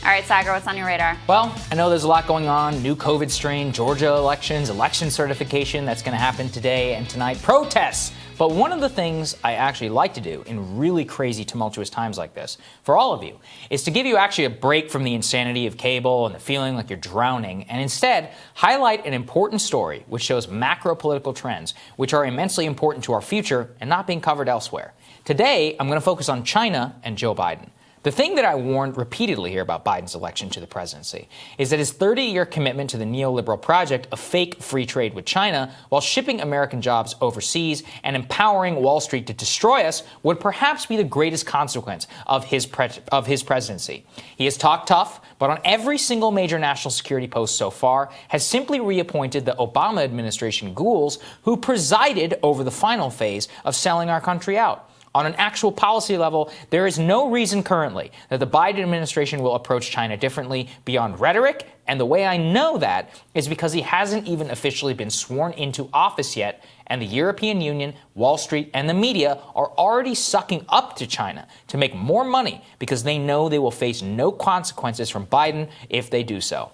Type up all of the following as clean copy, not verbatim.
All right, Saagar, what's on your radar? Well, I know there's a lot going on. New COVID strain, Georgia elections, election certification that's going to happen today and tonight, protests. But one of the things I actually like to do in really crazy, tumultuous times like this, for all of you, is to give you actually a break from the insanity of cable and the feeling like you're drowning, and instead highlight an important story which shows macro political trends which are immensely important to our future and not being covered elsewhere. Today, I'm going to focus on China and Joe Biden. The thing that I warned repeatedly here about Biden's election to the presidency is that his 30-year commitment to the neoliberal project of fake free trade with China while shipping American jobs overseas and empowering Wall Street to destroy us would perhaps be the greatest consequence of his presidency. He has talked tough, but on every single major national security post so far has simply reappointed the Obama administration ghouls who presided over the final phase of selling our country out. On an actual policy level, there is no reason currently that the Biden administration will approach China differently beyond rhetoric, and the way I know that is because he hasn't even officially been sworn into office yet, and the European Union, Wall Street, and the media are already sucking up to China to make more money because they know they will face no consequences from Biden if they do so.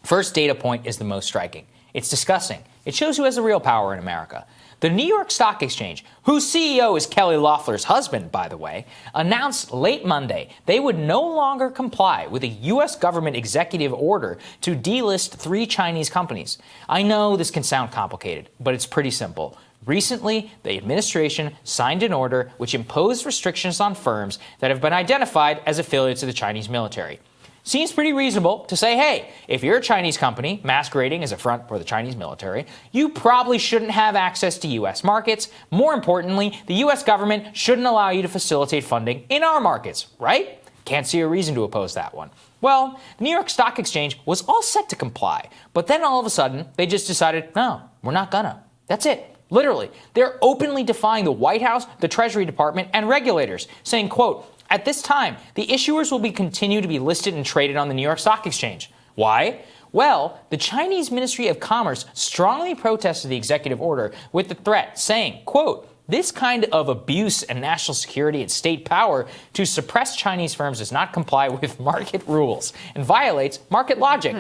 First data point is the most striking. It's disgusting. It shows who has the real power in America. The New York Stock Exchange, whose CEO is Kelly Loeffler's husband, by the way, announced late Monday they would no longer comply with a U.S. government executive order to delist 3 Chinese companies. I know this can sound complicated, but it's pretty simple. Recently, the administration signed an order which imposed restrictions on firms that have been identified as affiliates of the Chinese military. Seems pretty reasonable to say, hey, if you're a Chinese company masquerading as a front for the Chinese military, you probably shouldn't have access to U.S. markets. More importantly, the U.S. government shouldn't allow you to facilitate funding in our markets, right? Can't see a reason to oppose that one. Well, the New York Stock Exchange was all set to comply, but then all of a sudden, they just decided, no, we're not gonna. That's it. Literally, they're openly defying the White House, the Treasury Department, and regulators, saying, quote, at this time, the issuers will continue to be listed and traded on the New York Stock Exchange. Why? Well, the Chinese Ministry of Commerce strongly protested the executive order with the threat, saying, quote, this kind of abuse and national security and state power to suppress Chinese firms does not comply with market rules and violates market logic.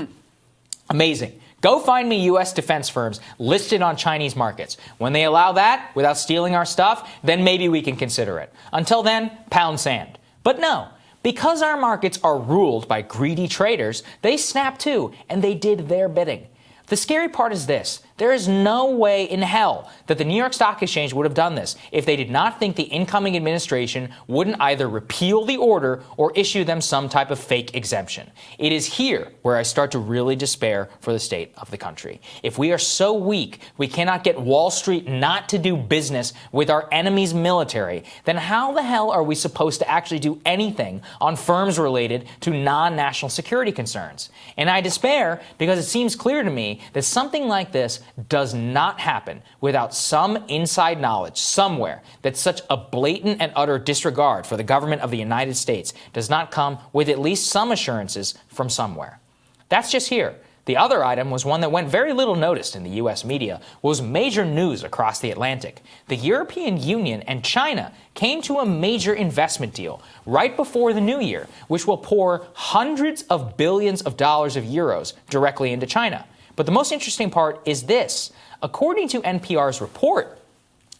Amazing. Go find me U.S. defense firms listed on Chinese markets. When they allow that, without stealing our stuff, then maybe we can consider it. Until then, pound sand. But no, because our markets are ruled by greedy traders, they snap too, and they did their bidding. The scary part is this. There is no way in hell that the New York Stock Exchange would have done this if they did not think the incoming administration wouldn't either repeal the order or issue them some type of fake exemption. It is here where I start to really despair for the state of the country. If we are so weak we cannot get Wall Street not to do business with our enemy's military, then how the hell are we supposed to actually do anything on firms related to non-national security concerns? And I despair because it seems clear to me that something like this does not happen without some inside knowledge somewhere that such a blatant and utter disregard for the government of the United States does not come with at least some assurances from somewhere. That's just here. The other item was one that went very little noticed in the U.S. media, was major news across the Atlantic. The European Union and China came to a major investment deal right before the new year, which will pour hundreds of billions of dollars of euros directly into China. But the most interesting part is this. According to NPR's report,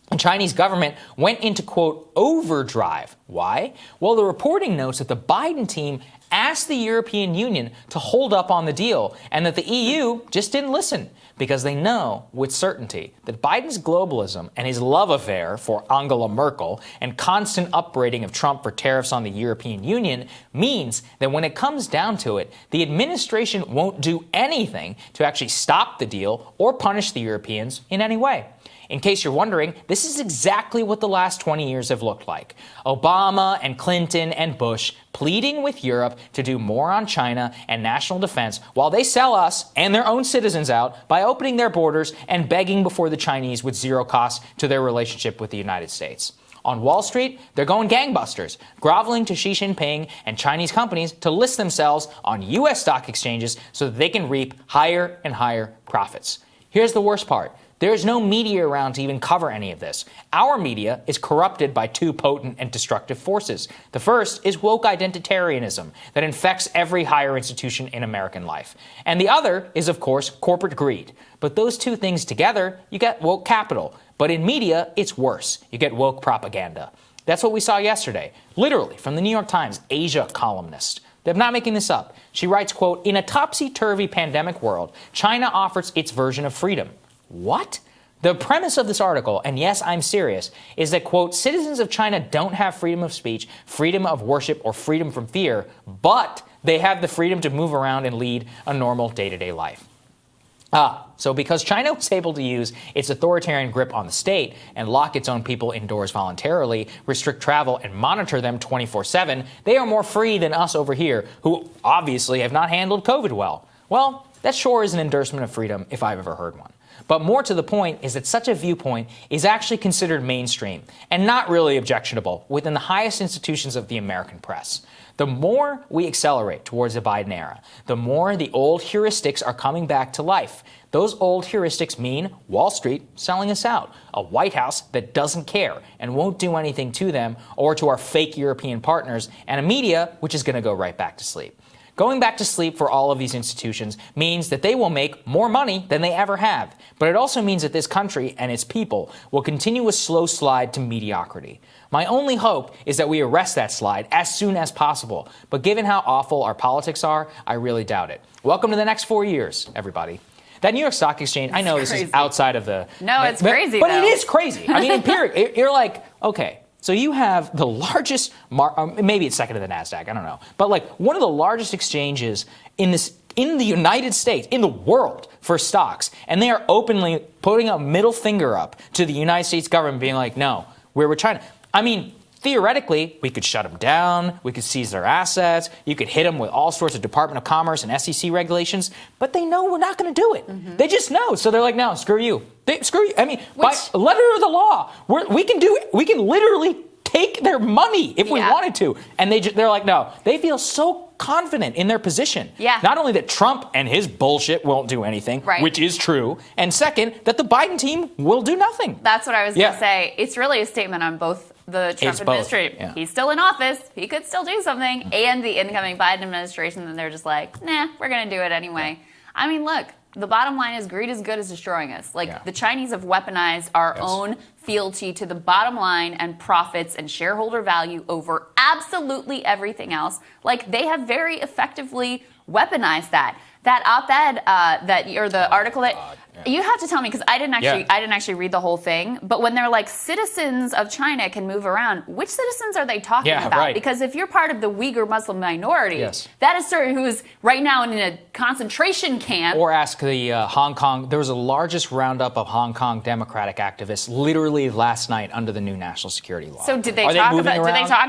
the Chinese government went into, quote, overdrive. Why? Well, the reporting notes that the Biden team asked the European Union to hold up on the deal and that the EU just didn't listen because they know with certainty that Biden's globalism and his love affair for Angela Merkel and constant upbraiding of Trump for tariffs on the European Union means that when it comes down to it, the administration won't do anything to actually stop the deal or punish the Europeans in any way. In case you're wondering, this is exactly what the last 20 years have looked like. Obama and Clinton and Bush pleading with Europe to do more on China and national defense while they sell us and their own citizens out by opening their borders and begging before the Chinese with zero cost to their relationship with the United States. On Wall Street, they're going gangbusters, groveling to Xi Jinping and Chinese companies to list themselves on U.S. stock exchanges so that they can reap higher and higher profits. Here's the worst part. There's no media around to even cover any of this. Our media is corrupted by two potent and destructive forces. The first is woke identitarianism that infects every higher institution in American life. And the other is, of course, corporate greed. But those two things together, you get woke capital. But in media, it's worse. You get woke propaganda. That's what we saw yesterday, literally from the New York Times Asia columnist. They're not making this up. She writes, quote, "In a topsy-turvy pandemic world, China offers its version of freedom." What? The premise of this article, and yes, I'm serious, is that, quote, "Citizens of China don't have freedom of speech, freedom of worship, or freedom from fear, but they have the freedom to move around and lead a normal day-to-day life." So because China was able to use its authoritarian grip on the state and lock its own people indoors voluntarily, restrict travel, and monitor them 24/7, they are more free than us over here, who obviously have not handled COVID well. Well, that sure is an endorsement of freedom if I've ever heard one. But more to the point is that such a viewpoint is actually considered mainstream and not really objectionable within the highest institutions of the American press. The more we accelerate towards the Biden era, the more the old heuristics are coming back to life. Those old heuristics mean Wall Street selling us out, a White House that doesn't care and won't do anything to them or to our fake European partners, and a media which is going to go right back to sleep. Going back to sleep for all of these institutions means that they will make more money than they ever have. But it also means that this country and its people will continue a slow slide to mediocrity. My only hope is that we arrest that slide as soon as possible. But given how awful our politics are, I really doubt it. Welcome to the next 4 years, everybody. That New York Stock Exchange, I know this is outside of the... No, it's crazy, But it is crazy. I mean, empiric, you're like, okay... So you have the largest, maybe it's second to the NASDAQ, I don't know. But like one of the largest exchanges in the United States, in the world for stocks. And they are openly putting a middle finger up to the United States government being like, no, we're China. I mean, theoretically, we could shut them down. We could seize their assets. You could hit them with all sorts of Department of Commerce and SEC regulations. But they know we're not going to do it. Mm-hmm. They just know. So they're like, no, screw you. Screw you. I mean, by letter of the law, we can literally take their money if we wanted to. And they're like, no. They feel so confident in their position. Yeah. Not only that Trump and his bullshit won't do anything, which is true, and second, that the Biden team will do nothing. That's what I was going to say. It's really a statement on both the Trump administration. Yeah. He's still in office. He could still do something. And the incoming Biden administration, and they're just like, nah, we're going to do it anyway. Yeah. I mean, look, the bottom line is greed is good as destroying us. Like, the Chinese have weaponized our own fealty to the bottom line and profits and shareholder value over absolutely everything else. Like, they have very effectively weaponized that. That op-ed or the article that you have to tell me, because I didn't actually read the whole thing. But when they're like, citizens of China can move around, which citizens are they talking about? Right. Because if you're part of the Uyghur Muslim minority, that is someone who is right now in a concentration camp. Or ask the Hong Kong. There was the largest roundup of Hong Kong Democratic activists literally last night under the new national security law. So did they talk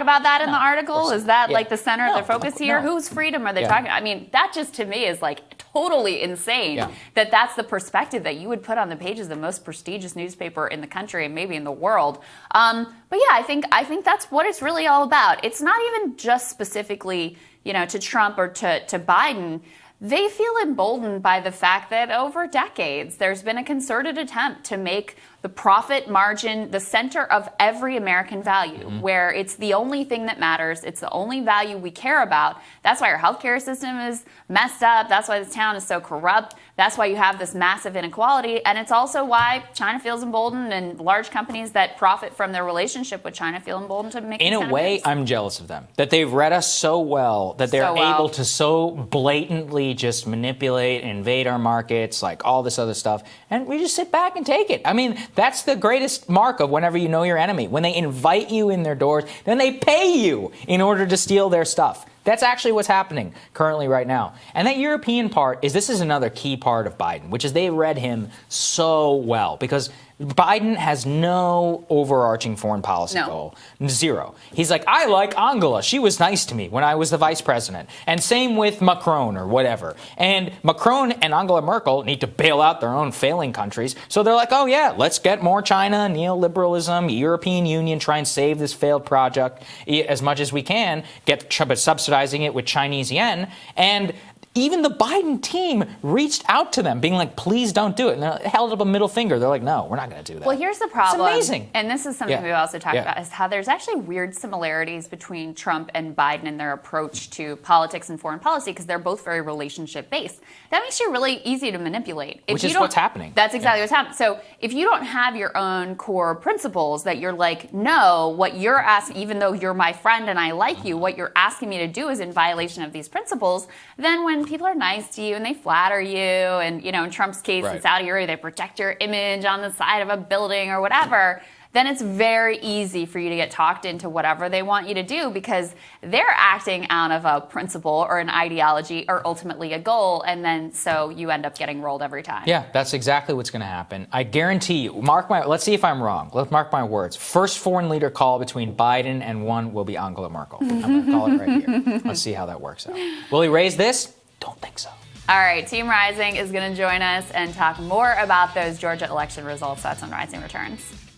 about that in the article? Is that like the center of their focus here? Whose freedom are they talking? I mean, that just to me is like totally insane that that's the perspective that you would put on the pages of the most prestigious newspaper in the country and maybe in the world. But yeah, I think that's what it's really all about. It's not even just specifically, to Trump or to Biden. They feel emboldened by the fact that over decades, there's been a concerted attempt to make the profit margin the center of every American value, where it's the only thing that matters. It's the only value we care about. That's why our healthcare system is messed up. That's why this town is so corrupt. That's why you have this massive inequality. And it's also why China feels emboldened, and large companies that profit from their relationship with China feel emboldened to make. In a way, I'm jealous of them, that they've read us so well that they're able to so blatantly just manipulate, invade our markets, like all this other stuff. And we just sit back and take it. I mean, that's the greatest mark of whenever you know your enemy. When they invite you in their doors, then they pay you in order to steal their stuff. That's actually what's happening currently right now. And that European part this is another key part of Biden, which is they read him so well, because Biden has no overarching foreign policy goal. Zero. He's like, I like Angela. She was nice to me when I was the vice president. And same with Macron or whatever. And Macron and Angela Merkel need to bail out their own failing countries. So they're like, oh yeah, let's get more China, neoliberalism, European Union, try and save this failed project as much as we can, but subsidizing it with Chinese yen. And even the Biden team reached out to them, being like, please don't do it. And they held up a middle finger. They're like, no, we're not going to do that. Well, here's the problem. It's amazing. And this is something we've also talked about, is how there's actually weird similarities between Trump and Biden in their approach to politics and foreign policy, because they're both very relationship-based. That makes you really easy to manipulate. Which is what's happening. That's exactly what's happening. So if you don't have your own core principles that you're like, no, what you're asking, even though you're my friend and I like you, what you're asking me to do is in violation of these principles, then when people are nice to you and they flatter you, and, you know, in Trump's case in Saudi Arabia, they project your image on the side of a building or whatever, then it's very easy for you to get talked into whatever they want you to do, because they're acting out of a principle or an ideology or ultimately a goal, and then so you end up getting rolled every time. Yeah, that's exactly what's going to happen. I guarantee you, let's see if I'm wrong. Let's mark my words. First foreign leader call between Biden and one will be Angela Merkel. I'm going to call it right here. Let's see how that works out. Will he raise this? Don't think so. All right, Team Rising is going to join us and talk more about those Georgia election results. That's when Rising returns.